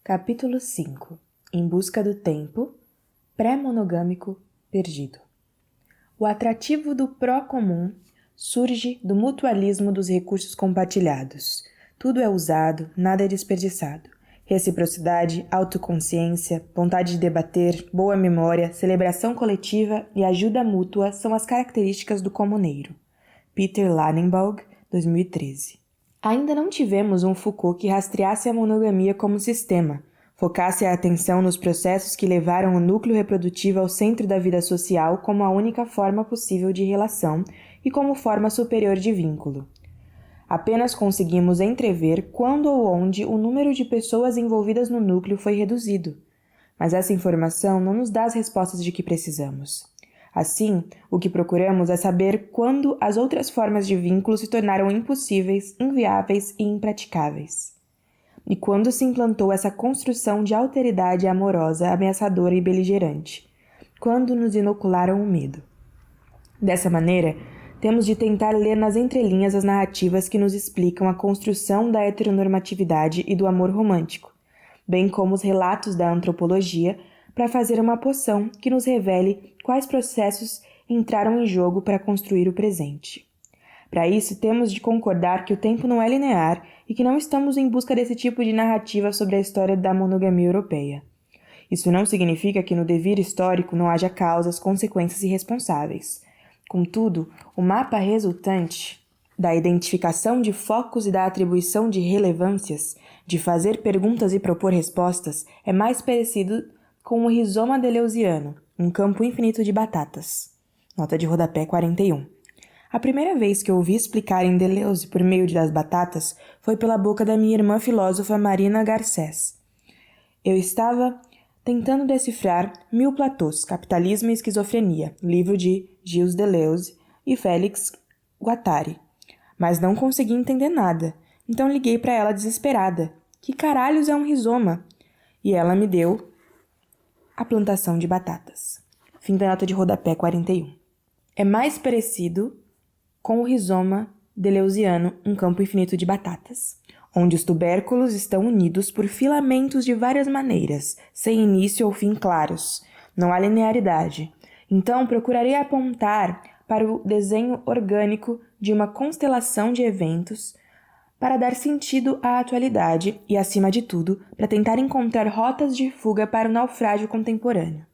Capítulo 5. Em busca do tempo, pré-monogâmico perdido. O atrativo do pró-comum surge do mutualismo dos recursos compartilhados. Tudo é usado, nada é desperdiçado. Reciprocidade, autoconsciência, vontade de debater, boa memória, celebração coletiva e ajuda mútua são as características do comuneiro. Peter Lannenbaugh, 2013. Ainda não tivemos um Foucault que rastreasse a monogamia como sistema, focasse a atenção nos processos que levaram o núcleo reprodutivo ao centro da vida social como a única forma possível de relação e como forma superior de vínculo. Apenas conseguimos entrever quando ou onde o número de pessoas envolvidas no núcleo foi reduzido, mas essa informação não nos dá as respostas de que precisamos. Assim, o que procuramos é saber quando as outras formas de vínculo se tornaram impossíveis, inviáveis e impraticáveis. E quando se implantou essa construção de alteridade amorosa, ameaçadora e beligerante. Quando nos inocularam o medo. Dessa maneira, temos de tentar ler nas entrelinhas as narrativas que nos explicam a construção da heteronormatividade e do amor romântico, bem como os relatos da antropologia, para fazer uma poção que nos revele quais processos entraram em jogo para construir o presente. Para isso, temos de concordar que o tempo não é linear e que não estamos em busca desse tipo de narrativa sobre a história da monogamia europeia. Isso não significa que no devir histórico não haja causas, consequências e responsáveis. Contudo, o mapa resultante da identificação de focos e da atribuição de relevâncias, de fazer perguntas e propor respostas, é mais parecido com o rizoma deleuziano, um campo infinito de batatas. Nota de rodapé 41. A primeira vez que eu ouvi explicarem Deleuze por meio das batatas foi pela boca da minha irmã filósofa Marina Garcés. Eu estava tentando decifrar Mil Platôs, Capitalismo e Esquizofrenia, livro de Gilles Deleuze e Félix Guattari, mas não consegui entender nada, então liguei para ela desesperada. Que caralhos é um rizoma? E ela me deu a plantação de batatas. Fim da nota de rodapé 41. É mais parecido com o rizoma deleuziano, um campo infinito de batatas, onde os tubérculos estão unidos por filamentos de várias maneiras, sem início ou fim claros. Não há linearidade. Então, procurarei apontar para o desenho orgânico de uma constelação de eventos para dar sentido à atualidade e, acima de tudo, para tentar encontrar rotas de fuga para o naufrágio contemporâneo.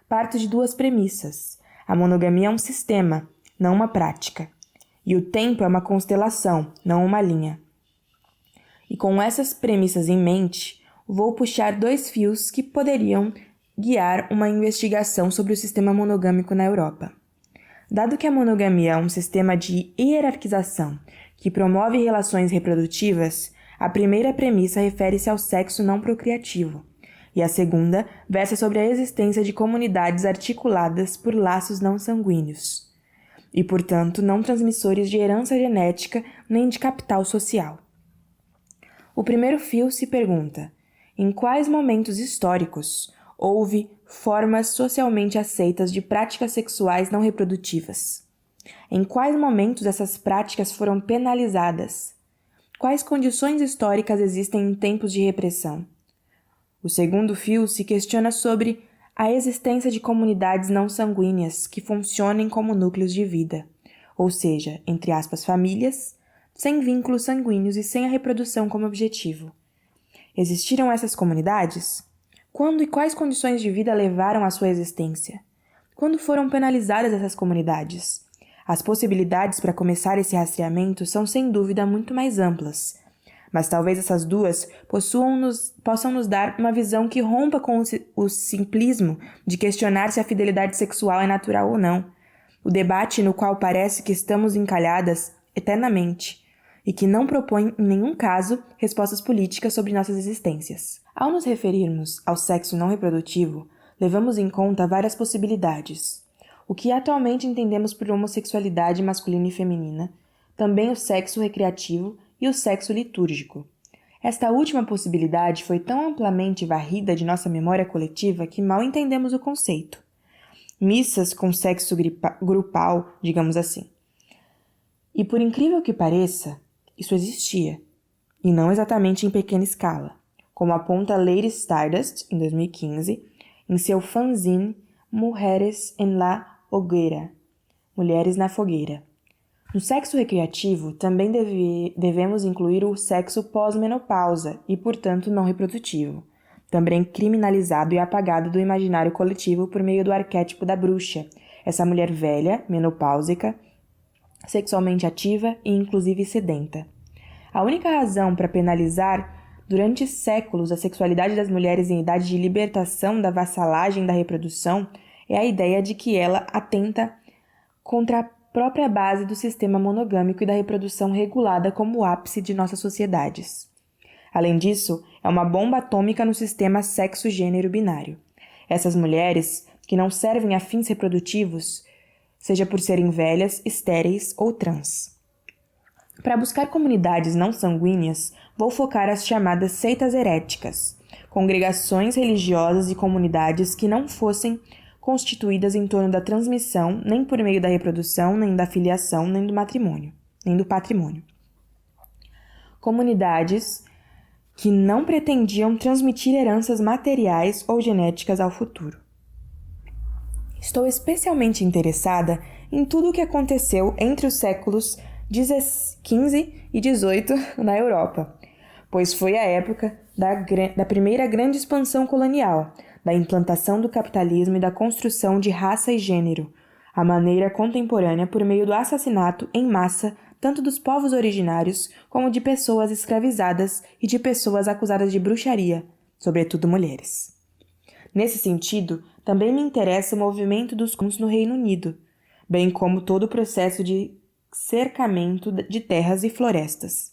Parto de duas premissas. A monogamia é um sistema, não uma prática. E o tempo é uma constelação, não uma linha. E com essas premissas em mente, vou puxar dois fios que poderiam guiar uma investigação sobre o sistema monogâmico na Europa. Dado que a monogamia é um sistema de hierarquização que promove relações reprodutivas, a primeira premissa refere-se ao sexo não procriativo, e a segunda versa sobre a existência de comunidades articuladas por laços não sanguíneos, e, portanto, não transmissores de herança genética nem de capital social. O primeiro fio se pergunta: em quais momentos históricos houve formas socialmente aceitas de práticas sexuais não reprodutivas? Em quais momentos essas práticas foram penalizadas? Quais condições históricas existem em tempos de repressão? O segundo fio se questiona sobre a existência de comunidades não sanguíneas que funcionem como núcleos de vida, ou seja, entre aspas, famílias, sem vínculos sanguíneos e sem a reprodução como objetivo. Existiram essas comunidades? Quando e quais condições de vida levaram à sua existência? Quando foram penalizadas essas comunidades? As possibilidades para começar esse rastreamento são sem dúvida muito mais amplas, mas talvez essas duas possam nos dar uma visão que rompa com o simplismo de questionar se a fidelidade sexual é natural ou não, o debate no qual parece que estamos encalhadas eternamente e que não propõe em nenhum caso respostas políticas sobre nossas existências. Ao nos referirmos ao sexo não reprodutivo, levamos em conta várias possibilidades. O que atualmente entendemos por homossexualidade masculina e feminina, também o sexo recreativo e o sexo litúrgico. Esta última possibilidade foi tão amplamente varrida de nossa memória coletiva que mal entendemos o conceito. Missas com sexo grupal, digamos assim. E por incrível que pareça, isso existia, e não exatamente em pequena escala. como aponta Lady Stardust, em 2015, em seu fanzine Mujeres en la Hoguera, Mulheres na Fogueira. No sexo recreativo, também devemos incluir o sexo pós-menopausa e, portanto, não reprodutivo, também criminalizado e apagado do imaginário coletivo por meio do arquétipo da bruxa, essa mulher velha, menopáusica, sexualmente ativa e inclusive sedenta. A única razão para penalizar durante séculos a sexualidade das mulheres em idade de libertação da vassalagem da reprodução é a ideia de que ela atenta contra a própria base do sistema monogâmico e da reprodução regulada como o ápice de nossas sociedades. Além disso, é uma bomba atômica no sistema sexo-gênero binário. Essas mulheres, que não servem a fins reprodutivos, seja por serem velhas, estéreis ou trans. Para buscar comunidades não sanguíneas, vou focar as chamadas seitas heréticas, congregações religiosas e comunidades que não fossem constituídas em torno da transmissão, nem por meio da reprodução, nem da filiação, nem do matrimônio, nem do patrimônio. Comunidades que não pretendiam transmitir heranças materiais ou genéticas ao futuro. Estou especialmente interessada em tudo o que aconteceu entre os séculos XV e XVIII na Europa, pois foi a época da primeira grande expansão colonial, da implantação do capitalismo e da construção de raça e gênero, à maneira contemporânea por meio do assassinato em massa tanto dos povos originários como de pessoas escravizadas e de pessoas acusadas de bruxaria, sobretudo mulheres. Nesse sentido, também me interessa o movimento dos comuns no Reino Unido, bem como todo o processo de cercamento de terras e florestas.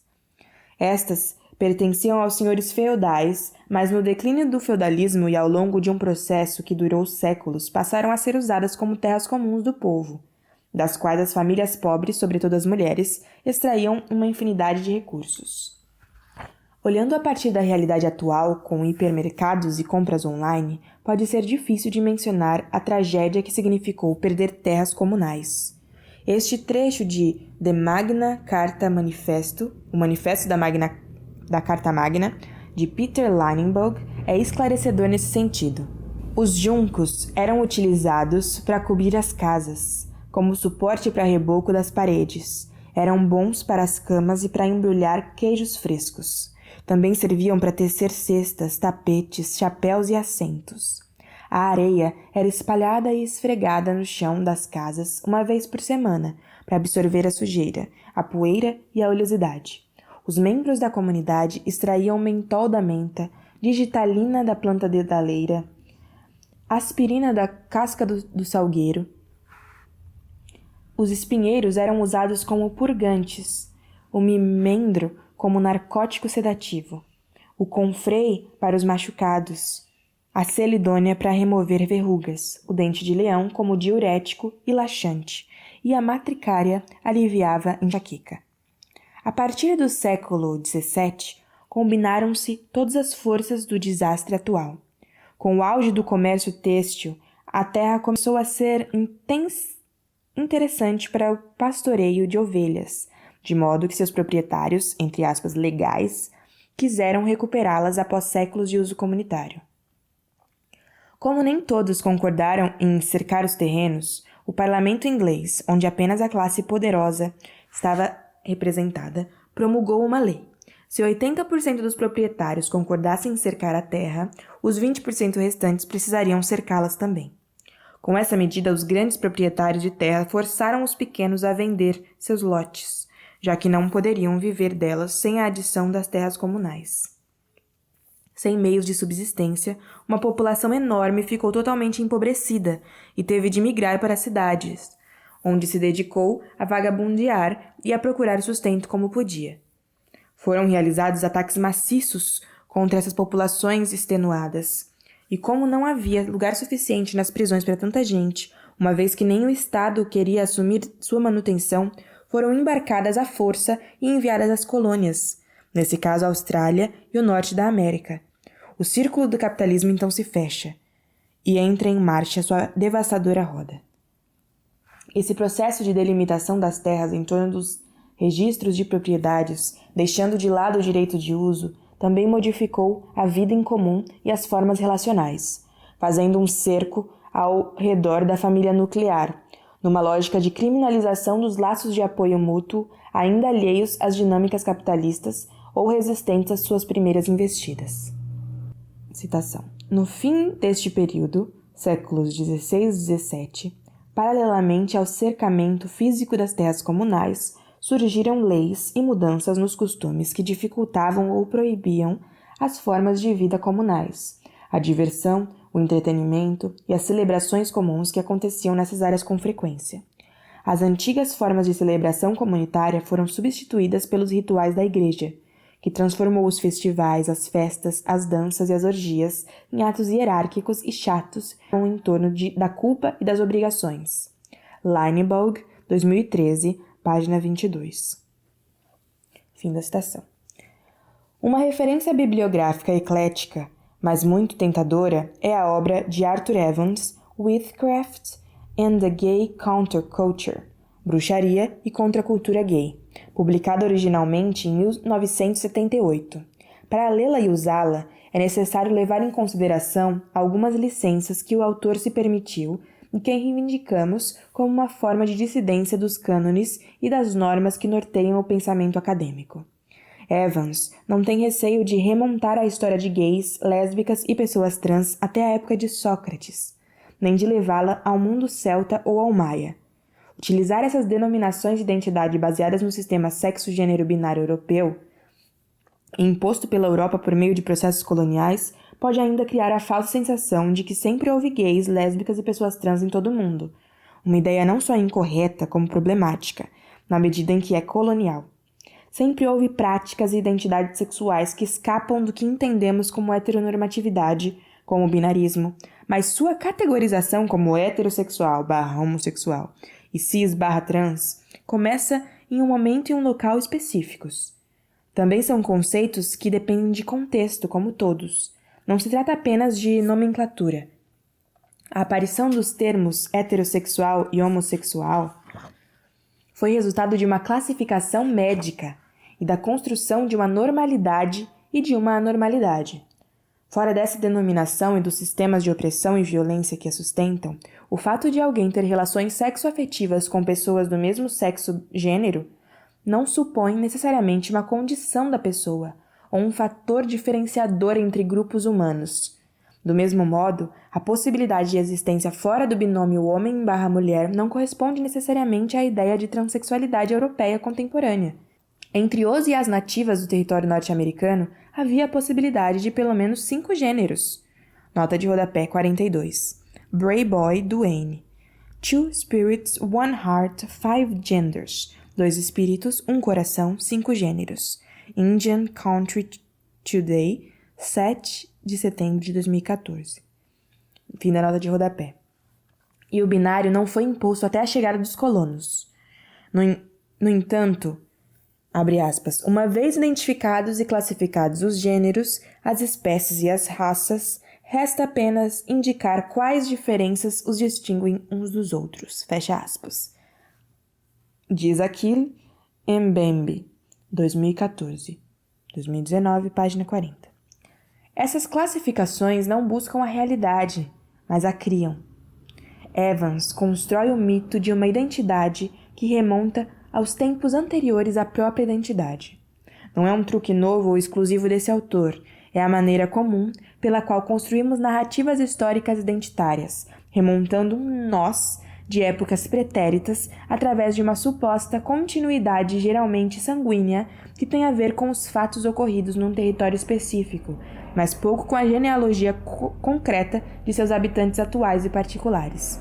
Estas pertenciam aos senhores feudais, mas no declínio do feudalismo e ao longo de um processo que durou séculos, passaram a ser usadas como terras comuns do povo, das quais as famílias pobres, sobretudo as mulheres, extraíam uma infinidade de recursos. Olhando a partir da realidade atual, com hipermercados e compras online, pode ser difícil de mencionar a tragédia que significou perder terras comunais. Este trecho de The Magna Carta Manifesto, o Manifesto da Carta Magna, de Peter Leinenberg, é esclarecedor nesse sentido. Os juncos eram utilizados para cobrir as casas, como suporte para reboco das paredes. Eram bons para as camas e para embrulhar queijos frescos. Também serviam para tecer cestas, tapetes, chapéus e assentos. A areia era espalhada e esfregada no chão das casas uma vez por semana, para absorver a sujeira, a poeira e a oleosidade. Os membros da comunidade extraíam mentol da menta, digitalina da planta dedaleira, aspirina da casca do salgueiro. Os espinheiros eram usados como purgantes, o mimendro como narcótico sedativo, o confrei para os machucados, a celidônia para remover verrugas, o dente de leão como diurético e laxante, e a matricária aliviava enxaqueca. A partir do século XVII, combinaram-se todas as forças do desastre atual. Com o auge do comércio têxtil, a terra começou a ser interessante para o pastoreio de ovelhas, de modo que seus proprietários, entre aspas, legais, quiseram recuperá-las após séculos de uso comunitário. Como nem todos concordaram em cercar os terrenos, o parlamento inglês, onde apenas a classe poderosa estava representada, promulgou uma lei. Se 80% dos proprietários concordassem em cercar a terra, os 20% restantes precisariam cercá-las também. Com essa medida, os grandes proprietários de terra forçaram os pequenos a vender seus lotes, já que não poderiam viver delas sem a adição das terras comunais. Sem meios de subsistência, uma população enorme ficou totalmente empobrecida e teve de migrar para as cidades, onde se dedicou a vagabundear e a procurar sustento como podia. Foram realizados ataques maciços contra essas populações extenuadas, e como não havia lugar suficiente nas prisões para tanta gente, uma vez que nem o Estado queria assumir sua manutenção, foram embarcadas à força e enviadas às colônias, nesse caso a Austrália e o norte da América. O círculo do capitalismo então se fecha e entra em marcha sua devastadora roda. Esse processo de delimitação das terras em torno dos registros de propriedades, deixando de lado o direito de uso, também modificou a vida em comum e as formas relacionais, fazendo um cerco ao redor da família nuclear, numa lógica de criminalização dos laços de apoio mútuo ainda alheios às dinâmicas capitalistas ou resistentes às suas primeiras investidas. Citação. No fim deste período, séculos XVI e XVII, paralelamente ao cercamento físico das terras comunais, surgiram leis e mudanças nos costumes que dificultavam ou proibiam as formas de vida comunais, a diversão, o entretenimento e as celebrações comuns que aconteciam nessas áreas com frequência. As antigas formas de celebração comunitária foram substituídas pelos rituais da igreja, que transformou os festivais, as festas, as danças e as orgias em atos hierárquicos e chatos em torno da culpa e das obrigações. Linebaugh, 2013, página 22. Fim da citação. Uma referência bibliográfica eclética, mas muito tentadora, é a obra de Arthur Evans, Witchcraft and the Gay Counterculture, Bruxaria e Contracultura Gay, publicada originalmente em 1978. Para lê-la e usá-la, é necessário levar em consideração algumas licenças que o autor se permitiu e que reivindicamos como uma forma de dissidência dos cânones e das normas que norteiam o pensamento acadêmico. Evans não tem receio de remontar a história de gays, lésbicas e pessoas trans até a época de Sócrates, nem de levá-la ao mundo celta ou ao maia. Utilizar essas denominações de identidade baseadas no sistema sexo-gênero binário europeu, imposto pela Europa por meio de processos coloniais, pode ainda criar a falsa sensação de que sempre houve gays, lésbicas e pessoas trans em todo o mundo, uma ideia não só incorreta como problemática, na medida em que é colonial. Sempre houve práticas e identidades sexuais que escapam do que entendemos como heteronormatividade, como o binarismo, mas sua categorização como heterossexual/homossexual e cis/trans começa em um momento e um local específicos. Também são conceitos que dependem de contexto, como todos. Não se trata apenas de nomenclatura. A aparição dos termos heterossexual e homossexual foi resultado de uma classificação médica e da construção de uma normalidade e de uma anormalidade. Fora dessa denominação e dos sistemas de opressão e violência que a sustentam, o fato de alguém ter relações sexoafetivas com pessoas do mesmo sexo-gênero não supõe necessariamente uma condição da pessoa ou um fator diferenciador entre grupos humanos. Do mesmo modo, a possibilidade de existência fora do binômio homem/mulher não corresponde necessariamente à ideia de transexualidade europeia contemporânea. Entre os e as nativas do território norte-americano, havia a possibilidade de pelo menos 5 gêneros. Nota de rodapé 42. Brayboy, Duane. Two Spirits, One Heart, 5 Genders. 2 espíritos, 1 coração, 5 gêneros. Indian Country Today, 7 de setembro de 2014. Fim da nota de rodapé. E o binário não foi imposto até a chegada dos colonos. No entanto, abre aspas, uma vez identificados e classificados os gêneros, as espécies e as raças, resta apenas indicar quais diferenças os distinguem uns dos outros. Fecha aspas. Diz Achille Mbembe, 2014. 2019, página 40. Essas classificações não buscam a realidade, mas a criam. Evans constrói o mito de uma identidade que remonta aos tempos anteriores à própria identidade. Não é um truque novo ou exclusivo desse autor, é a maneira comum pela qual construímos narrativas históricas identitárias, remontando um nós de épocas pretéritas através de uma suposta continuidade geralmente sanguínea que tem a ver com os fatos ocorridos num território específico, mas pouco com a genealogia concreta de seus habitantes atuais e particulares.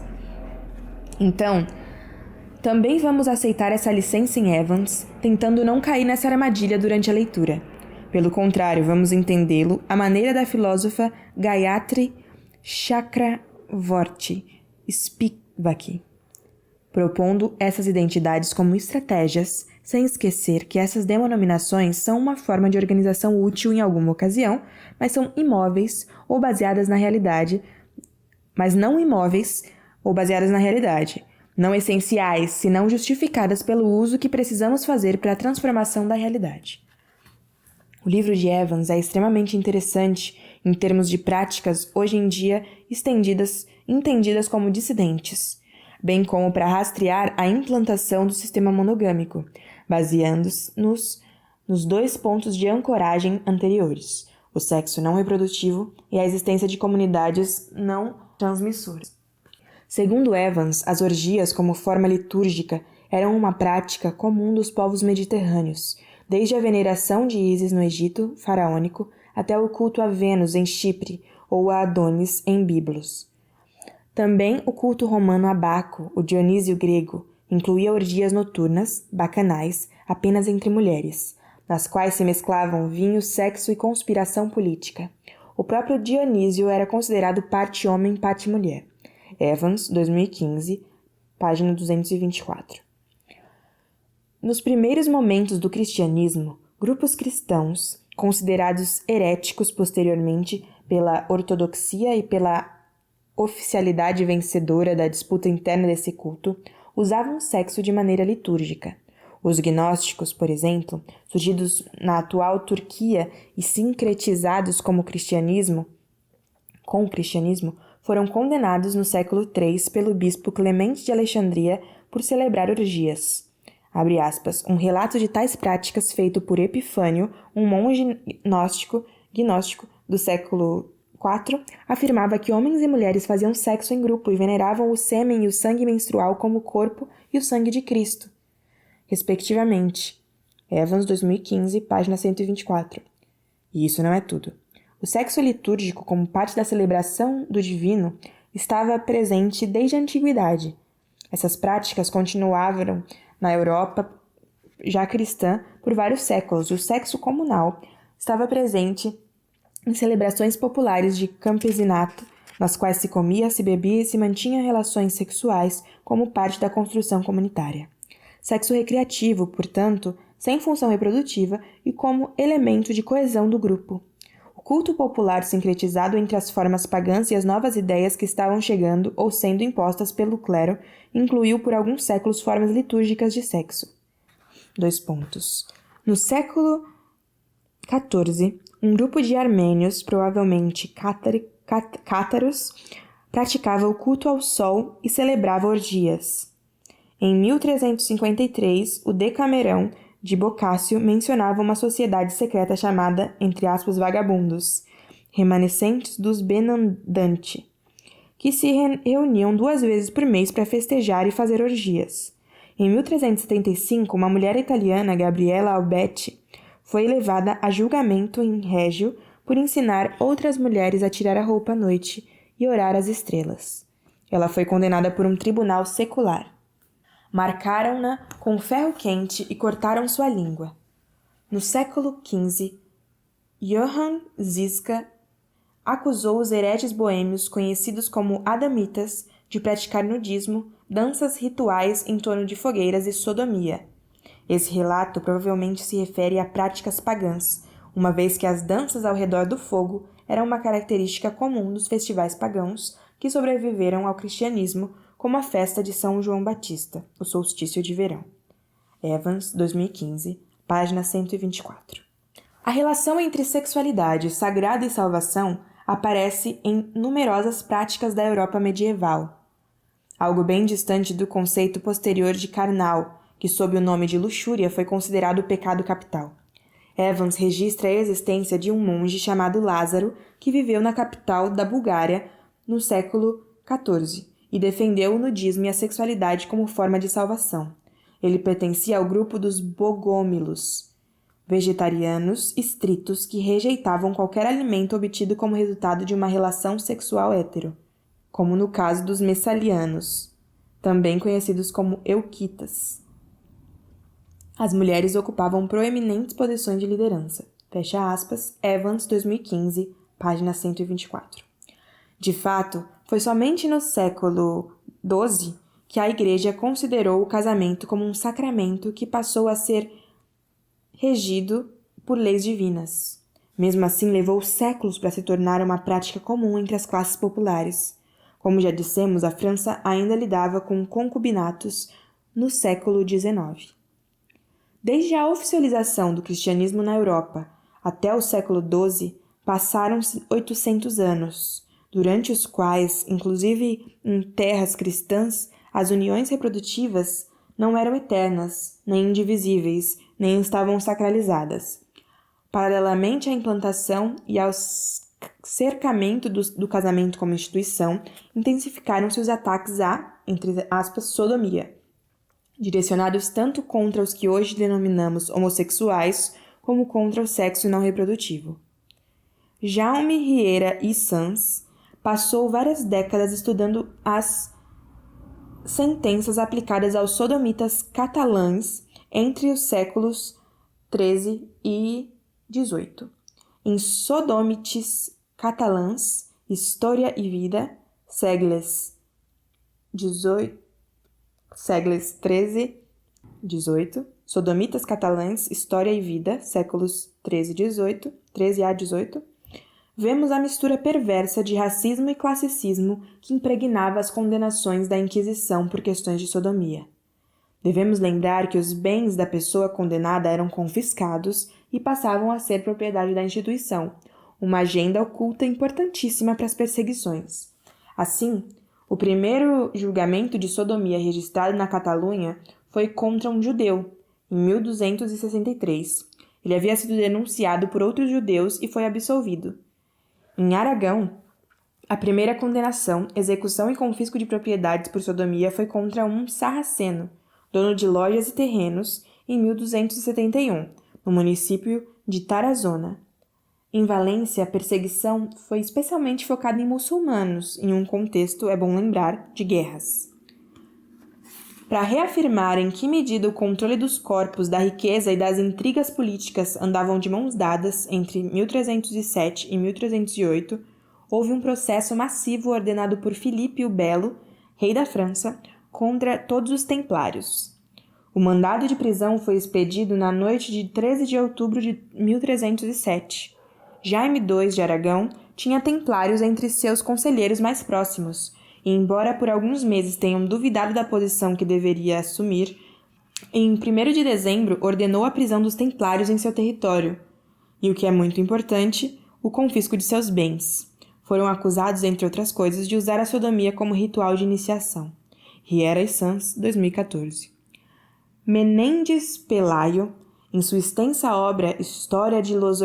Então, também vamos aceitar essa licença em Evans, tentando não cair nessa armadilha durante a leitura. Pelo contrário, vamos entendê-lo à maneira da filósofa Gayatri Chakravorty Spivak, propondo essas identidades como estratégias, sem esquecer que essas denominações são uma forma de organização útil em alguma ocasião, mas são imóveis ou baseadas na realidade, não essenciais, senão justificadas pelo uso que precisamos fazer para a transformação da realidade. O livro de Evans é extremamente interessante em termos de práticas hoje em dia entendidas como dissidentes, bem como para rastrear a implantação do sistema monogâmico, baseando-se nos 2 pontos de ancoragem anteriores, o sexo não reprodutivo e a existência de comunidades não transmissoras. Segundo Evans, as orgias como forma litúrgica eram uma prática comum dos povos mediterrâneos, desde a veneração de Ísis no Egito faraônico até o culto a Vênus em Chipre ou a Adonis em Biblos. Também o culto romano a Baco, o Dionísio grego, incluía orgias noturnas, bacanais, apenas entre mulheres, nas quais se mesclavam vinho, sexo e conspiração política. O próprio Dionísio era considerado parte homem, parte mulher. Evans, 2015, página 224. Nos primeiros momentos do cristianismo, grupos cristãos, considerados heréticos posteriormente pela ortodoxia e pela oficialidade vencedora da disputa interna desse culto, usavam sexo de maneira litúrgica. Os gnósticos, por exemplo, surgidos na atual Turquia e sincretizados com o cristianismo, foram condenados no século III pelo bispo Clemente de Alexandria por celebrar orgias. Abre aspas, um relato de tais práticas feito por Epifânio, um monge gnóstico do século IV, afirmava que homens e mulheres faziam sexo em grupo e veneravam o sêmen e o sangue menstrual como o corpo e o sangue de Cristo, respectivamente. Evans, 2015, página 124. E isso não é tudo. O sexo litúrgico, como parte da celebração do divino, estava presente desde a antiguidade. Essas práticas continuavam na Europa já cristã por vários séculos. O sexo comunal estava presente em celebrações populares de campesinato, nas quais se comia, se bebia e se mantinha relações sexuais como parte da construção comunitária. Sexo recreativo, portanto, sem função reprodutiva e como elemento de coesão do grupo. O culto popular sincretizado entre as formas pagãs e as novas ideias que estavam chegando ou sendo impostas pelo clero incluiu por alguns séculos formas litúrgicas de sexo. 2 pontos. No século XIV, um grupo de armênios, provavelmente cátaros, praticava o culto ao sol e celebrava orgias. Em 1353, o Decamerão de Boccaccio mencionava uma sociedade secreta chamada, entre aspas, vagabundos, remanescentes dos Benandanti, que se reuniam 2 vezes por mês para festejar e fazer orgias. Em 1375, uma mulher italiana, Gabriella Albetti, foi levada a julgamento em Régio por ensinar outras mulheres a tirar a roupa à noite e orar às estrelas. Ela foi condenada por um tribunal secular. Marcaram-na com ferro quente e cortaram sua língua. No século XV, Johann Ziska acusou os hereges boêmios conhecidos como adamitas de praticar nudismo, danças rituais em torno de fogueiras e sodomia. Esse relato provavelmente se refere a práticas pagãs, uma vez que as danças ao redor do fogo eram uma característica comum dos festivais pagãos que sobreviveram ao cristianismo, como a festa de São João Batista, o solstício de verão. Evans, 2015, página 124. A relação entre sexualidade, sagrado e salvação aparece em numerosas práticas da Europa medieval, algo bem distante do conceito posterior de carnal, que sob o nome de luxúria foi considerado o pecado capital. Evans registra a existência de um monge chamado Lázaro que viveu na capital da Bulgária no século XIV e defendeu o nudismo e a sexualidade como forma de salvação. Ele pertencia ao grupo dos bogômilos, vegetarianos estritos que rejeitavam qualquer alimento obtido como resultado de uma relação sexual hétero, como no caso dos messalianos, também conhecidos como euquitas. As mulheres ocupavam proeminentes posições de liderança. Fecha aspas, Evans, 2015, página 124. De fato, foi somente no século XII que a Igreja considerou o casamento como um sacramento que passou a ser regido por leis divinas. Mesmo assim, levou séculos para se tornar uma prática comum entre as classes populares. Como já dissemos, a França ainda lidava com concubinatos no século XIX. Desde a oficialização do cristianismo na Europa até o século XII, passaram-se 800 anos, durante os quais, inclusive em terras cristãs, as uniões reprodutivas não eram eternas, nem indivisíveis, nem estavam sacralizadas. Paralelamente à implantação e ao cercamento do casamento como instituição, intensificaram-se os ataques à, entre aspas, sodomia, direcionados tanto contra os que hoje denominamos homossexuais, como contra o sexo não reprodutivo. Jaume Riera e Sans passou várias décadas estudando as sentenças aplicadas aos sodomitas catalães entre os séculos XIII e XVIII. Em Sodomites catalãs, História e Vida, segles XIII, Sodomitas catalães, História e Vida, séculos XIII a XVIII, vemos a mistura perversa de racismo e classicismo que impregnava as condenações da Inquisição por questões de sodomia. Devemos lembrar que os bens da pessoa condenada eram confiscados e passavam a ser propriedade da instituição, uma agenda oculta importantíssima para as perseguições. Assim, o primeiro julgamento de sodomia registrado na Catalunha foi contra um judeu, em 1263. Ele havia sido denunciado por outros judeus e foi absolvido. Em Aragão, a primeira condenação, execução e confisco de propriedades por sodomia foi contra um sarraceno, dono de lojas e terrenos, em 1271, no município de Tarazona. Em Valência, a perseguição foi especialmente focada em muçulmanos, em um contexto, é bom lembrar, de guerras. Para reafirmar em que medida o controle dos corpos, da riqueza e das intrigas políticas andavam de mãos dadas entre 1307 e 1308, houve um processo massivo ordenado por Filipe o Belo, rei da França, contra todos os templários. O mandado de prisão foi expedido na noite de 13 de outubro de 1307. Jaime II de Aragão tinha templários entre seus conselheiros mais próximos, e embora por alguns meses tenham duvidado da posição que deveria assumir, em 1º de dezembro ordenou a prisão dos templários em seu território, e o que é muito importante, o confisco de seus bens. Foram acusados, entre outras coisas, de usar a sodomia como ritual de iniciação. Riera e Sans, 2014. Menéndez Pelayo, em sua extensa obra História de los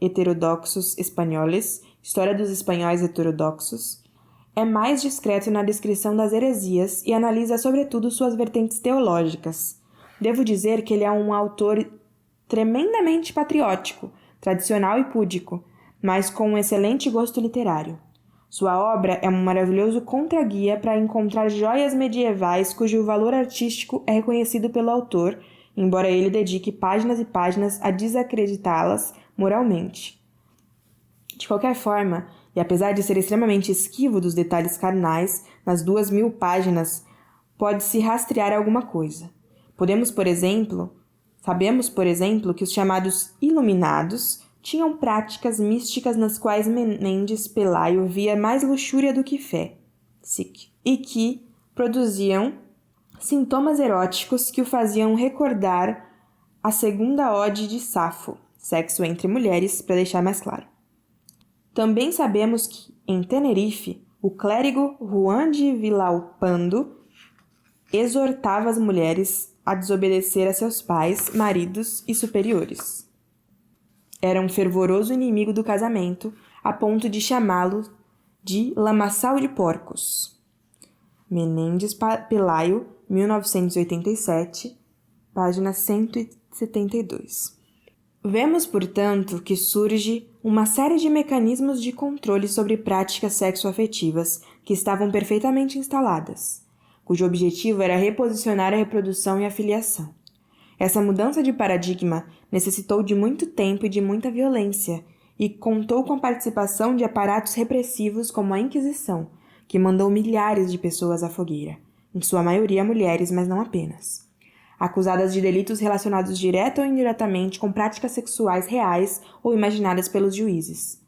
heterodoxos espanhóis, História dos espanhóis heterodoxos, é mais discreto na descrição das heresias e analisa sobretudo suas vertentes teológicas. Devo dizer que ele é um autor tremendamente patriótico, tradicional e púdico, mas com um excelente gosto literário. Sua obra é um maravilhoso contraguia para encontrar joias medievais cujo valor artístico é reconhecido pelo autor, embora ele dedique páginas e páginas a desacreditá-las moralmente. De qualquer forma, e apesar de ser extremamente esquivo dos detalhes carnais, nas 2.000 páginas pode-se rastrear alguma coisa. Sabemos, por exemplo, que os chamados iluminados tinham práticas místicas nas quais Menéndez Pelayo via mais luxúria do que fé, e que produziam sintomas eróticos que o faziam recordar a segunda ode de Safo, sexo entre mulheres, para deixar mais claro. Também sabemos que, em Tenerife, o clérigo Juan de Villalpando exortava as mulheres a desobedecer a seus pais, maridos e superiores. Era um fervoroso inimigo do casamento, a ponto de chamá-lo de lamaçal de porcos. Menéndez Pelayo, 1987, página 172. Vemos, portanto, que surge uma série de mecanismos de controle sobre práticas sexoafetivas que estavam perfeitamente instaladas, cujo objetivo era reposicionar a reprodução e a filiação. Essa mudança de paradigma necessitou de muito tempo e de muita violência, e contou com a participação de aparatos repressivos como a Inquisição, que mandou milhares de pessoas à fogueira, em sua maioria mulheres, mas não apenas, acusadas de delitos relacionados direta ou indiretamente com práticas sexuais reais ou imaginadas pelos juízes.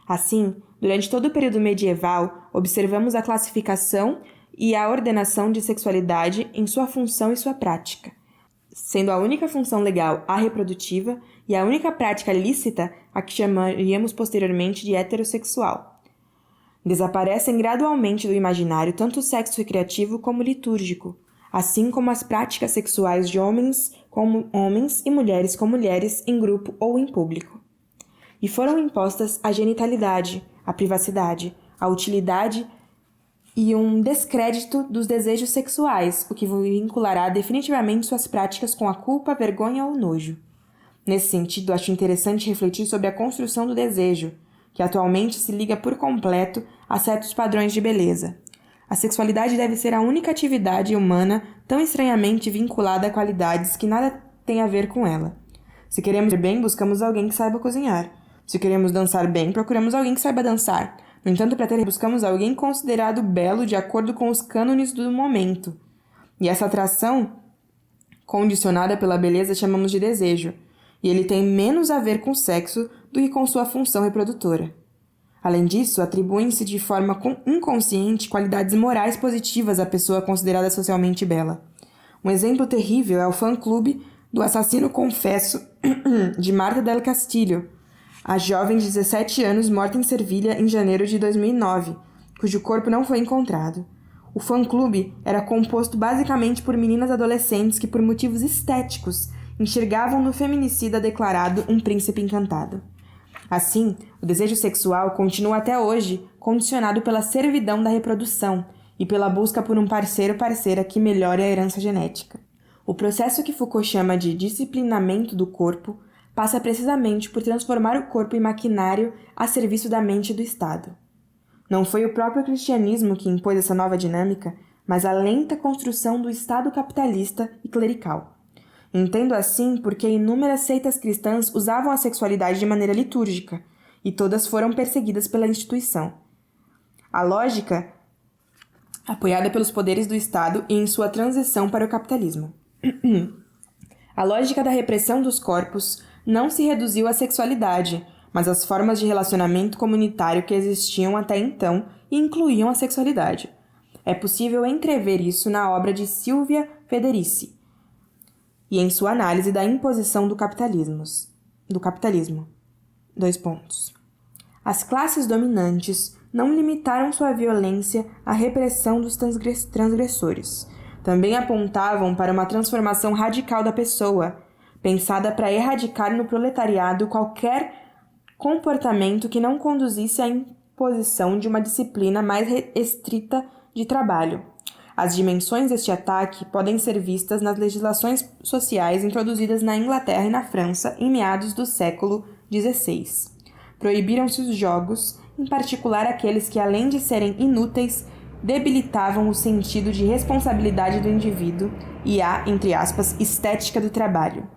Assim, durante todo o período medieval, observamos a classificação e a ordenação de sexualidade em sua função e sua prática, sendo a única função legal a reprodutiva e a única prática lícita a que chamaríamos posteriormente de heterossexual. Desaparecem gradualmente do imaginário tanto o sexo recreativo como litúrgico, assim como as práticas sexuais de homens como homens e mulheres com mulheres em grupo ou em público. E foram impostas a genitalidade, a privacidade, a utilidade e um descrédito dos desejos sexuais, o que vinculará definitivamente suas práticas com a culpa, a vergonha ou o nojo. Nesse sentido, acho interessante refletir sobre a construção do desejo, que atualmente se liga por completo a certos padrões de beleza. A sexualidade deve ser a única atividade humana tão estranhamente vinculada a qualidades que nada tem a ver com ela. Se queremos ver bem, buscamos alguém que saiba cozinhar. Se queremos dançar bem, procuramos alguém que saiba dançar. No entanto, para ter, buscamos alguém considerado belo de acordo com os cânones do momento. E essa atração, condicionada pela beleza, chamamos de desejo, e ele tem menos a ver com o sexo do que com sua função reprodutora. Além disso, atribuem-se de forma inconsciente qualidades morais positivas à pessoa considerada socialmente bela. Um exemplo terrível é o fã-clube do assassino confesso de Marta del Castillo, a jovem de 17 anos morta em Servilha em janeiro de 2009, cujo corpo não foi encontrado. O fã-clube era composto basicamente por meninas adolescentes que, por motivos estéticos, enxergavam no feminicida declarado um príncipe encantado. Assim, o desejo sexual continua até hoje condicionado pela servidão da reprodução e pela busca por um parceiro/parceira que melhore a herança genética. O processo que Foucault chama de disciplinamento do corpo passa precisamente por transformar o corpo em maquinário a serviço da mente e do Estado. Não foi o próprio cristianismo que impôs essa nova dinâmica, mas a lenta construção do Estado capitalista e clerical. Entendo assim porque inúmeras seitas cristãs usavam a sexualidade de maneira litúrgica, e todas foram perseguidas pela instituição. A lógica, apoiada pelos poderes do Estado e em sua transição para o capitalismo. A lógica da repressão dos corpos não se reduziu à sexualidade, mas às formas de relacionamento comunitário que existiam até então e incluíam a sexualidade. É possível entrever isso na obra de Silvia Federici e em sua análise da imposição do capitalismo. As classes dominantes não limitaram sua violência à repressão dos transgressores. Também apontavam para uma transformação radical da pessoa, pensada para erradicar no proletariado qualquer comportamento que não conduzisse à imposição de uma disciplina mais estrita de trabalho. As dimensões deste ataque podem ser vistas nas legislações sociais introduzidas na Inglaterra e na França em meados do século XVI. Proibiram-se os jogos, em particular aqueles que, além de serem inúteis, debilitavam o sentido de responsabilidade do indivíduo e a, entre aspas, estética do trabalho.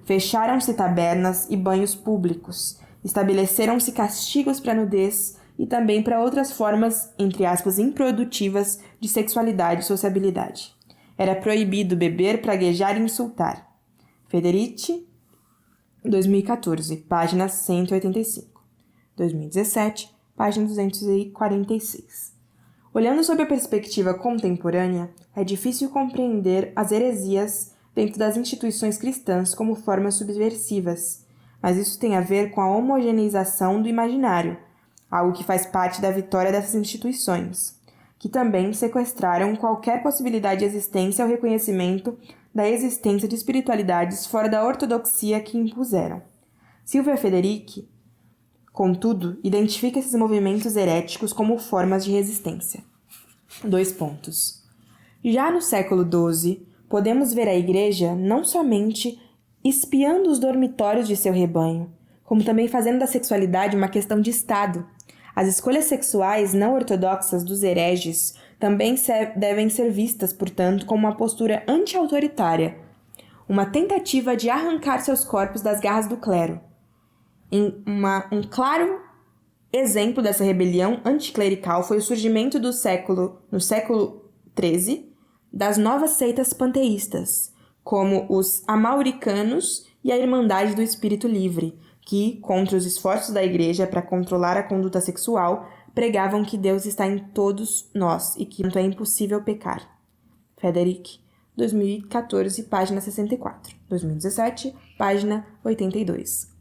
Fecharam-se tabernas e banhos públicos, estabeleceram-se castigos para nudez e também para outras formas, entre aspas, improdutivas de sexualidade e sociabilidade. Era proibido beber, praguejar e insultar. Federici, 2014, página 185. 2017, página 246. Olhando sob a perspectiva contemporânea, é difícil compreender as heresias dentro das instituições cristãs como formas subversivas, mas isso tem a ver com a homogeneização do imaginário, algo que faz parte da vitória dessas instituições, que também sequestraram qualquer possibilidade de existência ou reconhecimento da existência de espiritualidades fora da ortodoxia que impuseram. Silvia Federici, contudo, identifica esses movimentos heréticos como formas de resistência. 2 pontos. Já no século XII, podemos ver a Igreja não somente espiando os dormitórios de seu rebanho, como também fazendo da sexualidade uma questão de Estado. As escolhas sexuais não ortodoxas dos hereges também devem ser vistas, portanto, como uma postura anti-autoritária, uma tentativa de arrancar seus corpos das garras do clero. Um claro exemplo dessa rebelião anticlerical foi o surgimento no século XIII das novas seitas panteístas, como os amauricanos e a Irmandade do Espírito Livre, que, contra os esforços da Igreja para controlar a conduta sexual, pregavam que Deus está em todos nós e que é impossível pecar. Federici, 2014, página 64. 2017, página 82.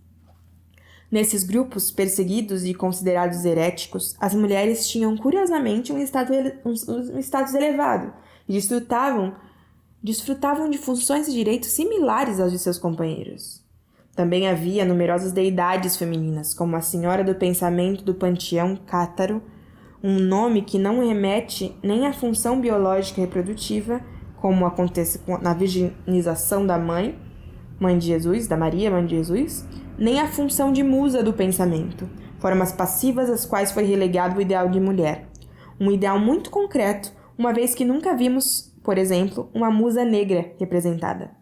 Nesses grupos perseguidos e considerados heréticos, as mulheres tinham curiosamente um status elevado e desfrutavam de funções e direitos similares aos de seus companheiros. Também havia numerosas deidades femininas, como a Senhora do Pensamento do Panteão Cátaro, um nome que não remete nem à função biológica reprodutiva, como acontece na virginização da Mãe de Jesus, da Maria, Mãe de Jesus, nem à função de musa do pensamento, formas passivas às quais foi relegado o ideal de mulher. Um ideal muito concreto, uma vez que nunca vimos, por exemplo, uma musa negra representada.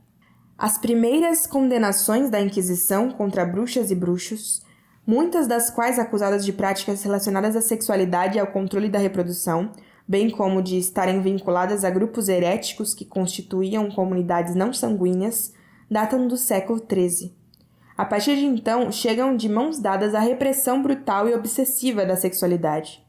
As primeiras condenações da Inquisição contra bruxas e bruxos, muitas das quais acusadas de práticas relacionadas à sexualidade e ao controle da reprodução, bem como de estarem vinculadas a grupos heréticos que constituíam comunidades não sanguíneas, datam do século XIII. A partir de então, chegam de mãos dadas a repressão brutal e obsessiva da sexualidade,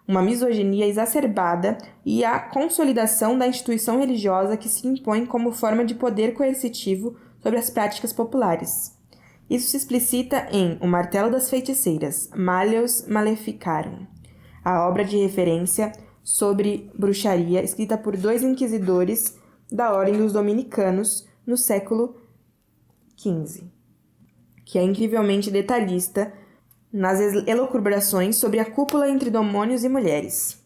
uma misoginia exacerbada e a consolidação da instituição religiosa que se impõe como forma de poder coercitivo sobre as práticas populares. Isso se explicita em O Martelo das Feiticeiras, Malleus Maleficarum, a obra de referência sobre bruxaria escrita por 2 inquisidores da Ordem dos Dominicanos no século XV, que é incrivelmente detalhista nas elucubrações sobre a cúpula entre demônios e mulheres.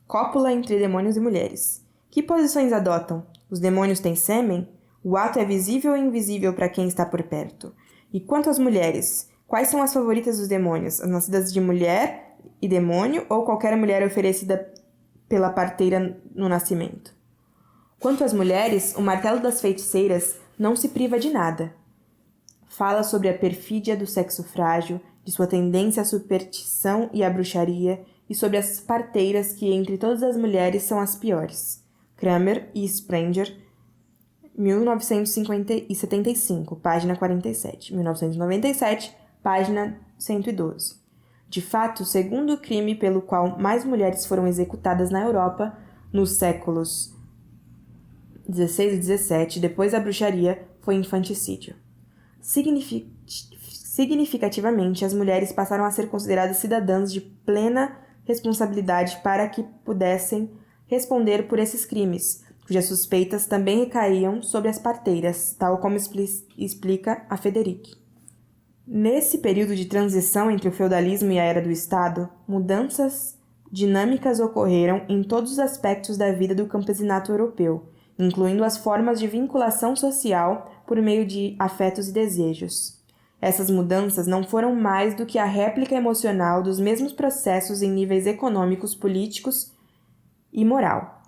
Cópula entre demônios e mulheres. Que posições adotam? Os demônios têm sêmen? O ato é visível ou invisível para quem está por perto? E quanto às mulheres? Quais são as favoritas dos demônios? As nascidas de mulher e demônio ou qualquer mulher oferecida pela parteira no nascimento? Quanto às mulheres, o Martelo das Feiticeiras não se priva de nada. Fala sobre a perfídia do sexo frágil, de sua tendência à superstição e à bruxaria, e sobre as parteiras que entre todas as mulheres são as piores. Kramer e Sprenger, 1975, página 47. 1997, página 112. De fato, o segundo crime pelo qual mais mulheres foram executadas na Europa nos séculos 16 e 17, depois da bruxaria, foi infanticídio. Significativamente, as mulheres passaram a ser consideradas cidadãs de plena responsabilidade para que pudessem responder por esses crimes, cujas suspeitas também recaíam sobre as parteiras, tal como explica a Federici. Nesse período de transição entre o feudalismo e a era do Estado, mudanças dinâmicas ocorreram em todos os aspectos da vida do campesinato europeu, incluindo as formas de vinculação social por meio de afetos e desejos. Essas mudanças não foram mais do que a réplica emocional dos mesmos processos em níveis econômicos, políticos e moral.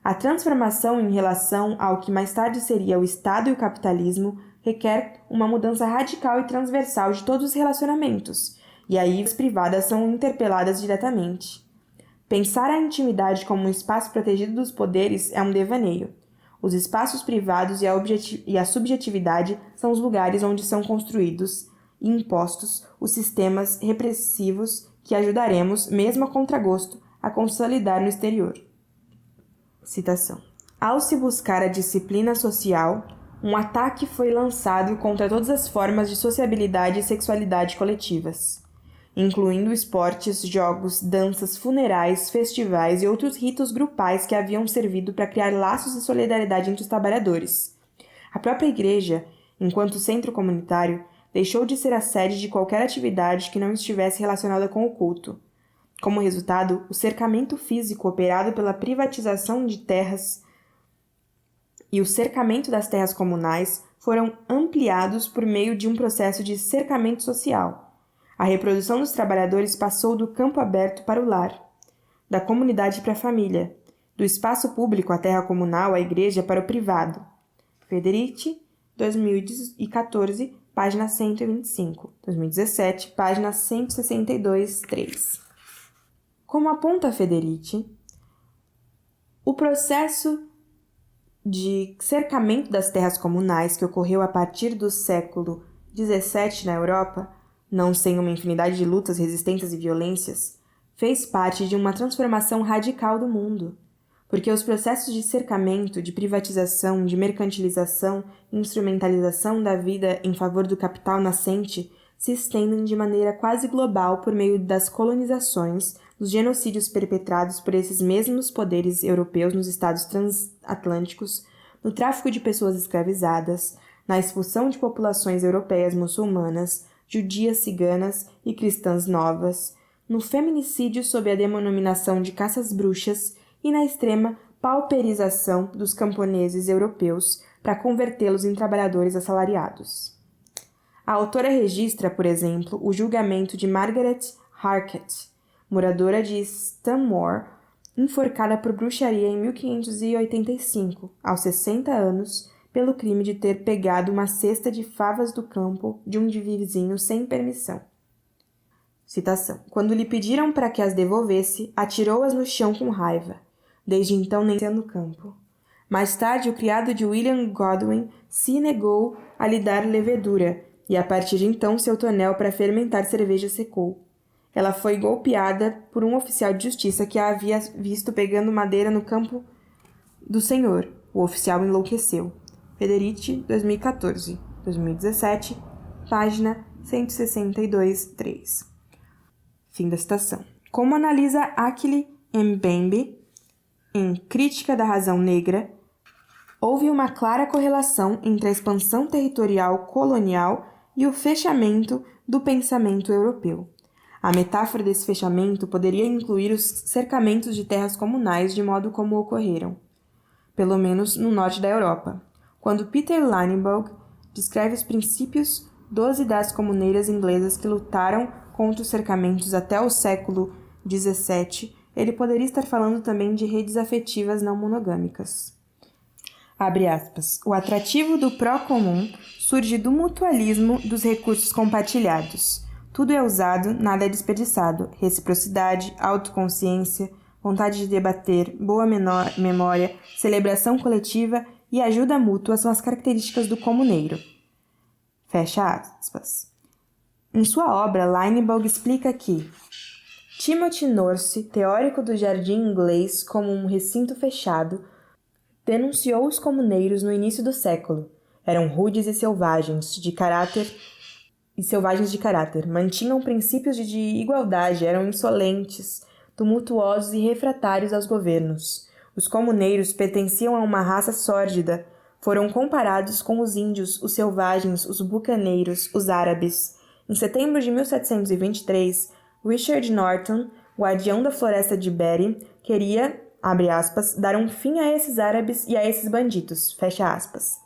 A transformação em relação ao que mais tarde seria o Estado e o capitalismo requer uma mudança radical e transversal de todos os relacionamentos, e aí as privadas são interpeladas diretamente. Pensar a intimidade como um espaço protegido dos poderes é um devaneio. Os espaços privados e a subjetividade são os lugares onde são construídos e impostos os sistemas repressivos que ajudaremos, mesmo a contragosto, a consolidar no exterior. Citação. Ao se buscar a disciplina social, um ataque foi lançado contra todas as formas de sociabilidade e sexualidade coletivas, incluindo esportes, jogos, danças, funerais, festivais e outros ritos grupais que haviam servido para criar laços de solidariedade entre os trabalhadores. A própria igreja, enquanto centro comunitário, deixou de ser a sede de qualquer atividade que não estivesse relacionada com o culto. Como resultado, o cercamento físico operado pela privatização de terras e o cercamento das terras comunais foram ampliados por meio de um processo de cercamento social. A reprodução dos trabalhadores passou do campo aberto para o lar, da comunidade para a família, do espaço público, a terra comunal, a igreja, para o privado. Federici, 2014, página 125. 2017, página 162, 3. Como aponta Federici, o processo de cercamento das terras comunais que ocorreu a partir do século XVII na Europa, não sem uma infinidade de lutas, resistências e violências, fez parte de uma transformação radical do mundo. porque os processos de cercamento, de privatização, de mercantilização e instrumentalização da vida em favor do capital nascente se estendem de maneira quase global por meio das colonizações, dos genocídios perpetrados por esses mesmos poderes europeus nos estados transatlânticos, no tráfico de pessoas escravizadas, na expulsão de populações europeias muçulmanas, judias ciganas e cristãs novas, no feminicídio sob a denominação de caças-bruxas e na extrema pauperização dos camponeses europeus para convertê-los em trabalhadores assalariados. A autora registra, por exemplo, o julgamento de Margaret Harket, moradora de Stanmore, enforcada por bruxaria em 1585, aos 60 anos, pelo crime de ter pegado uma cesta de favas do campo de um vizinho sem permissão. Citação. Quando lhe pediram para que as devolvesse, atirou-as no chão com raiva. Desde então nem saiu no campo. Mais tarde, o criado de William Godwin se negou a lhe dar levedura, e a partir de então seu tonel para fermentar cerveja secou. Ela foi golpeada por um oficial de justiça que a havia visto pegando madeira no campo do senhor. O oficial enlouqueceu. Federici, 2014, 2017, página 162-3. Fim da citação. Como analisa Achille Mbembe, em Crítica da Razão Negra, houve uma clara correlação entre a expansão territorial colonial e o fechamento do pensamento europeu. A metáfora desse fechamento poderia incluir os cercamentos de terras comunais de modo como ocorreram, pelo menos no norte da Europa. Quando Peter Leinenberg descreve os princípios dos e das comuneiras inglesas que lutaram contra os cercamentos até o século XVII, ele poderia estar falando também de redes afetivas não monogâmicas. Abre aspas. O atrativo do pró-comum surge do mutualismo dos recursos compartilhados. Tudo é usado, nada é desperdiçado. Reciprocidade, autoconsciência, vontade de debater, boa memória, celebração coletiva e ajuda mútua são as características do comuneiro. Fecha aspas. Em sua obra, Leinenberg explica que Timothy North, teórico do jardim inglês como um recinto fechado, denunciou os comuneiros no início do século. Eram rudes e selvagens de caráter, mantinham princípios de igualdade, eram insolentes, tumultuosos e refratários aos governos. Os comuneiros pertenciam a uma raça sórdida, foram comparados com os índios, os selvagens, os bucaneiros, os árabes. Em setembro de 1723, Richard Norton, guardião da floresta de Berry, queria, abre aspas, dar um fim a esses árabes e a esses bandidos, fecha aspas.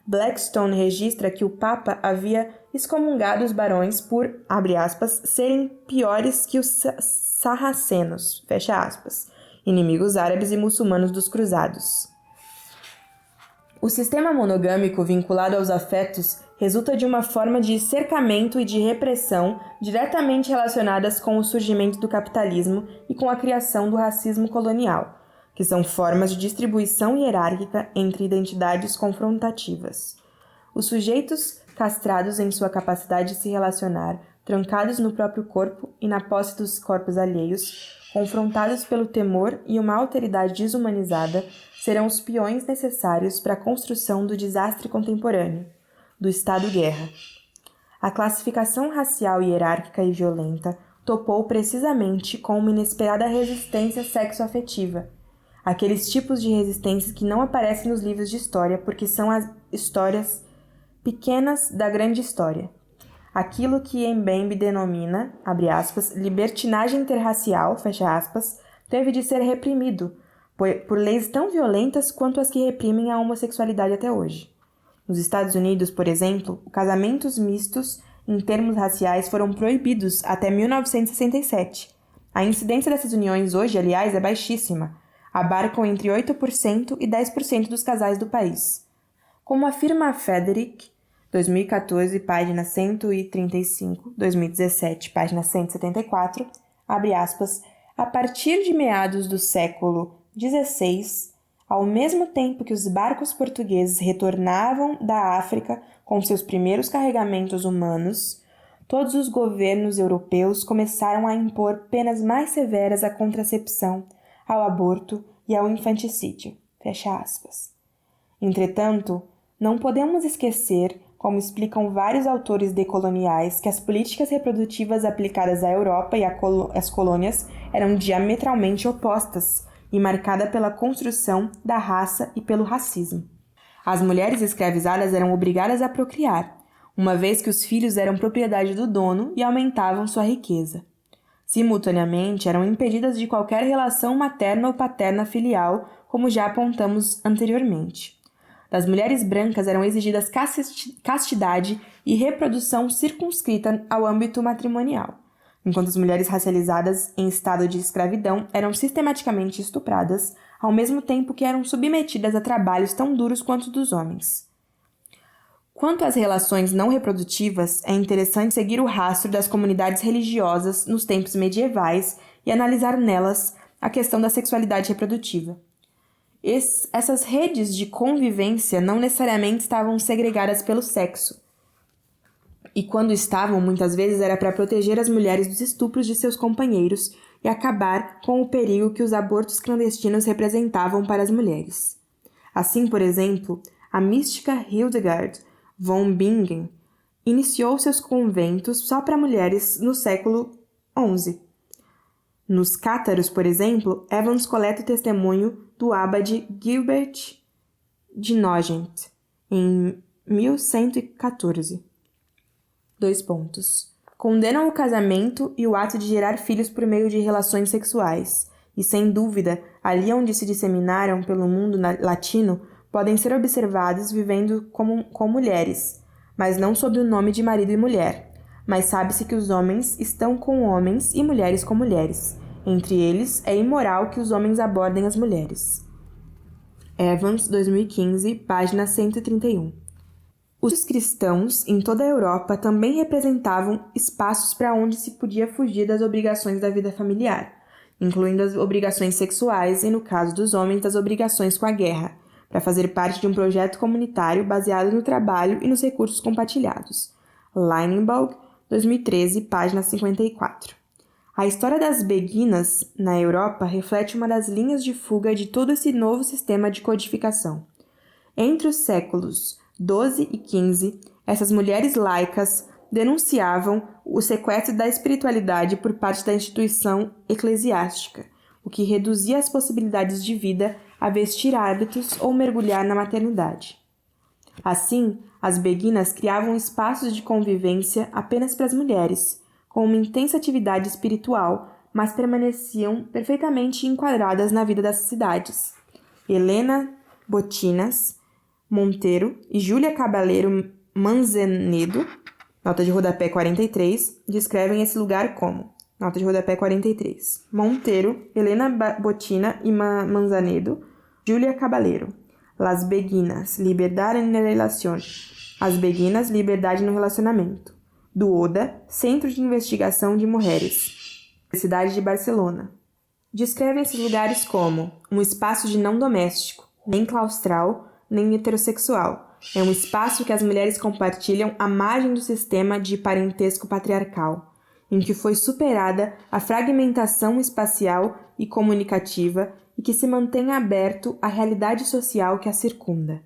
Blackstone registra que o Papa havia excomungado os barões por, abre aspas, serem piores que os sarracenos, fecha aspas, inimigos árabes e muçulmanos dos cruzados. O sistema monogâmico vinculado aos afetos resulta de uma forma de cercamento e de repressão diretamente relacionadas com o surgimento do capitalismo e com a criação do racismo colonial, que são formas de distribuição hierárquica entre identidades confrontativas. Os sujeitos castrados em sua capacidade de se relacionar, trancados no próprio corpo e na posse dos corpos alheios, confrontados pelo temor e uma alteridade desumanizada, serão os peões necessários para a construção do desastre contemporâneo, do Estado-guerra. A classificação racial hierárquica e violenta topou precisamente com uma inesperada resistência sexoafetiva, aqueles tipos de resistência que não aparecem nos livros de história porque são as histórias pequenas da grande história. Aquilo que Mbembe denomina, abre aspas, libertinagem interracial, fecha aspas, teve de ser reprimido por leis tão violentas quanto as que reprimem a homossexualidade até hoje. Nos Estados Unidos, por exemplo, casamentos mistos em termos raciais foram proibidos até 1967. A incidência dessas uniões hoje, aliás, é baixíssima. Abarcam entre 8% e 10% dos casais do país. Como afirma Federici, 2014, página 135, 2017, página 174, abre aspas, a partir de meados do século XVI, ao mesmo tempo que os barcos portugueses retornavam da África com seus primeiros carregamentos humanos, todos os governos europeus começaram a impor penas mais severas à contracepção, ao aborto e ao infanticídio. Fecha aspas. Entretanto, não podemos esquecer, como explicam vários autores decoloniais, que as políticas reprodutivas aplicadas à Europa e às colônias eram diametralmente opostas e marcada pela construção da raça e pelo racismo. As mulheres escravizadas eram obrigadas a procriar, uma vez que os filhos eram propriedade do dono e aumentavam sua riqueza. Simultaneamente, eram impedidas de qualquer relação materna ou paterna filial, como já apontamos anteriormente. Das mulheres brancas eram exigidas castidade e reprodução circunscrita ao âmbito matrimonial, enquanto as mulheres racializadas em estado de escravidão eram sistematicamente estupradas, ao mesmo tempo que eram submetidas a trabalhos tão duros quanto dos homens. Quanto às relações não reprodutivas, é interessante seguir o rastro das comunidades religiosas nos tempos medievais e analisar nelas a questão da sexualidade reprodutiva. Essas redes de convivência não necessariamente estavam segregadas pelo sexo. E quando estavam, muitas vezes era para proteger as mulheres dos estupros de seus companheiros e acabar com o perigo que os abortos clandestinos representavam para as mulheres. Assim, por exemplo, a mística Hildegard von Bingen iniciou seus conventos só para mulheres no século XI. Nos Cátaros, por exemplo, Evans coleta o testemunho do abade Gilbert de Nogent, em 1114. Condenam o casamento e o ato de gerar filhos por meio de relações sexuais, e sem dúvida, ali onde se disseminaram pelo mundo latino, podem ser observados vivendo com mulheres, mas não sob o nome de marido e mulher. Mas sabe-se que os homens estão com homens e mulheres com mulheres. Entre eles, é imoral que os homens abordem as mulheres. Evans, 2015, página 131. Os cristãos, em toda a Europa, também representavam espaços para onde se podia fugir das obrigações da vida familiar, incluindo as obrigações sexuais e, no caso dos homens, das obrigações com a guerra, para fazer parte de um projeto comunitário baseado no trabalho e nos recursos compartilhados. Leinenberg, 2013, página 54. A história das beguinas na Europa reflete uma das linhas de fuga de todo esse novo sistema de codificação. Entre os séculos XII e XV, essas mulheres laicas denunciavam o sequestro da espiritualidade por parte da instituição eclesiástica, o que reduzia as possibilidades de vida a vestir hábitos ou mergulhar na maternidade. Assim, as beguinas criavam espaços de convivência apenas para as mulheres, com uma intensa atividade espiritual, mas permaneciam perfeitamente enquadradas na vida das cidades. Helena Botinas Monteiro e Júlia Cabaleiro Manzanedo, nota de rodapé 43, descrevem esse lugar como, nota de rodapé 43, Monteiro, Helena Botina e Manzanedo, Júlia Cabaleiro. Las Beguinas, Liberdade en Relación. As Beguinas, Liberdade no Relacionamento. Do ODA, Centro de Investigação de Mulheres, Universidade de Barcelona. Descreve esses lugares como um espaço de não doméstico, nem claustral, nem heterossexual. É um espaço que as mulheres compartilham à margem do sistema de parentesco patriarcal, em que foi superada a fragmentação espacial e comunicativa e que se mantém aberto à realidade social que a circunda,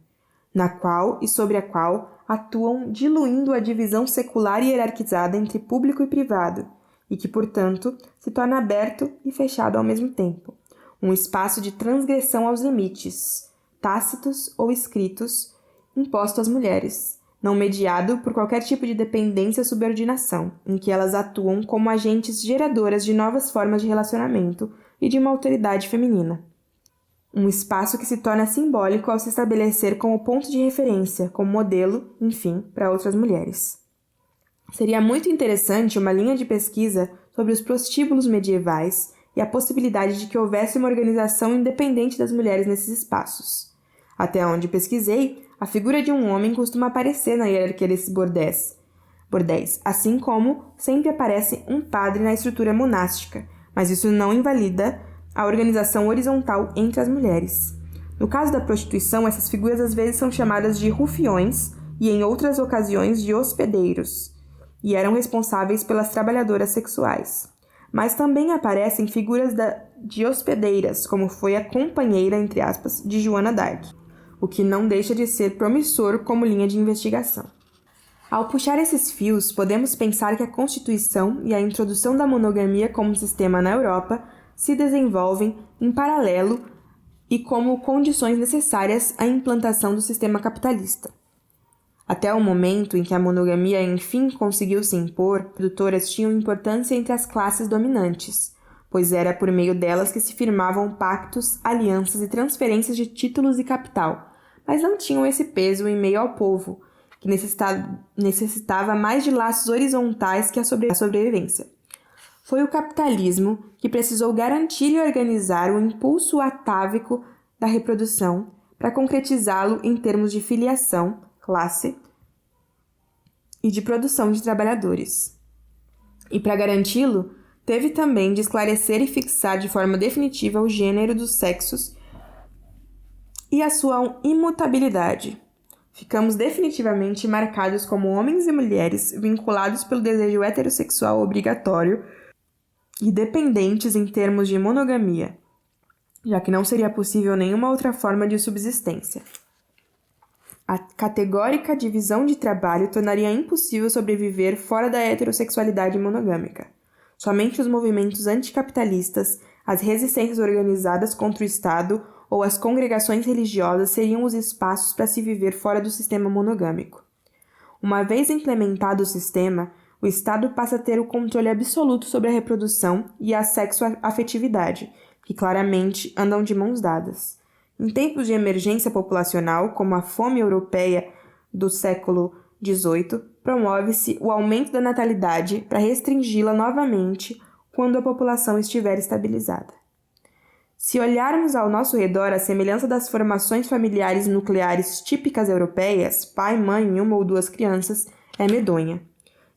na qual e sobre a qual atuam diluindo a divisão secular e hierarquizada entre público e privado, e que, portanto, se torna aberto e fechado ao mesmo tempo, um espaço de transgressão aos limites, tácitos ou escritos, imposto às mulheres, não mediado por qualquer tipo de dependência ou subordinação, em que elas atuam como agentes geradoras de novas formas de relacionamento e de uma autoridade feminina. Um espaço que se torna simbólico ao se estabelecer como ponto de referência, como modelo, enfim, para outras mulheres. Seria muito interessante uma linha de pesquisa sobre os prostíbulos medievais e a possibilidade de que houvesse uma organização independente das mulheres nesses espaços. Até onde pesquisei, a figura de um homem costuma aparecer na hierarquia desses bordéis, assim como sempre aparece um padre na estrutura monástica, mas isso não invalida a organização horizontal entre as mulheres. No caso da prostituição, essas figuras às vezes são chamadas de rufiões e em outras ocasiões de hospedeiros, e eram responsáveis pelas trabalhadoras sexuais. Mas também aparecem figuras de hospedeiras, como foi a companheira, entre aspas, de Joana d'Arc, o que não deixa de ser promissor como linha de investigação. Ao puxar esses fios, podemos pensar que a Constituição e a introdução da monogamia como sistema na Europa se desenvolvem em paralelo e como condições necessárias à implantação do sistema capitalista. Até o momento em que a monogamia enfim conseguiu se impor, as produtoras tinham importância entre as classes dominantes, pois era por meio delas que se firmavam pactos, alianças e transferências de títulos e capital, mas não tinham esse peso em meio ao povo, que necessitava mais de laços horizontais que a sobrevivência. Foi o capitalismo que precisou garantir e organizar o impulso atávico da reprodução para concretizá-lo em termos de filiação, classe e de produção de trabalhadores. E para garanti-lo, teve também de esclarecer e fixar de forma definitiva o gênero dos sexos e a sua imutabilidade. Ficamos definitivamente marcados como homens e mulheres vinculados pelo desejo heterossexual obrigatório e dependentes em termos de monogamia, já que não seria possível nenhuma outra forma de subsistência. A categórica divisão de trabalho tornaria impossível sobreviver fora da heterossexualidade monogâmica. Somente os movimentos anticapitalistas, as resistências organizadas contra o Estado ou as congregações religiosas seriam os espaços para se viver fora do sistema monogâmico. Uma vez implementado o sistema, o Estado passa a ter o controle absoluto sobre a reprodução e a sexo-afetividade, que claramente andam de mãos dadas. Em tempos de emergência populacional, como a fome europeia do século XVIII, promove-se o aumento da natalidade para restringi-la novamente quando a população estiver estabilizada. Se olharmos ao nosso redor, a semelhança das formações familiares nucleares típicas europeias, pai, mãe e uma ou duas crianças, é medonha.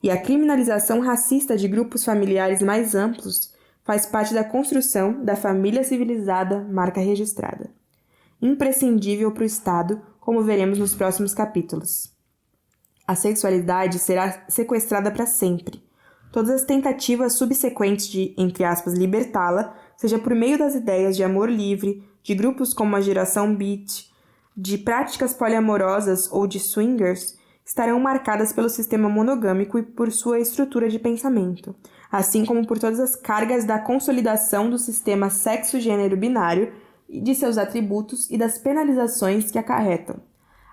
E a criminalização racista de grupos familiares mais amplos faz parte da construção da família civilizada, marca registrada. Imprescindível para o Estado, como veremos nos próximos capítulos. A sexualidade será sequestrada para sempre. Todas as tentativas subsequentes de, entre aspas, libertá-la, seja por meio das ideias de amor livre, de grupos como a geração Beat, de práticas poliamorosas ou de swingers, estarão marcadas pelo sistema monogâmico e por sua estrutura de pensamento, assim como por todas as cargas da consolidação do sistema sexo-gênero binário, de seus atributos e das penalizações que acarretam.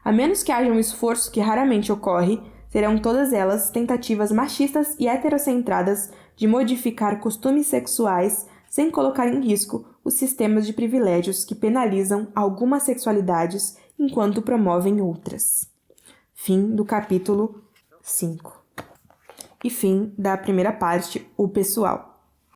A menos que haja um esforço que raramente ocorre, serão todas elas tentativas machistas e heterocentradas de modificar costumes sexuais sem colocar em risco os sistemas de privilégios que penalizam algumas sexualidades enquanto promovem outras. Fim do capítulo 5. E fim da primeira parte, o pessoal.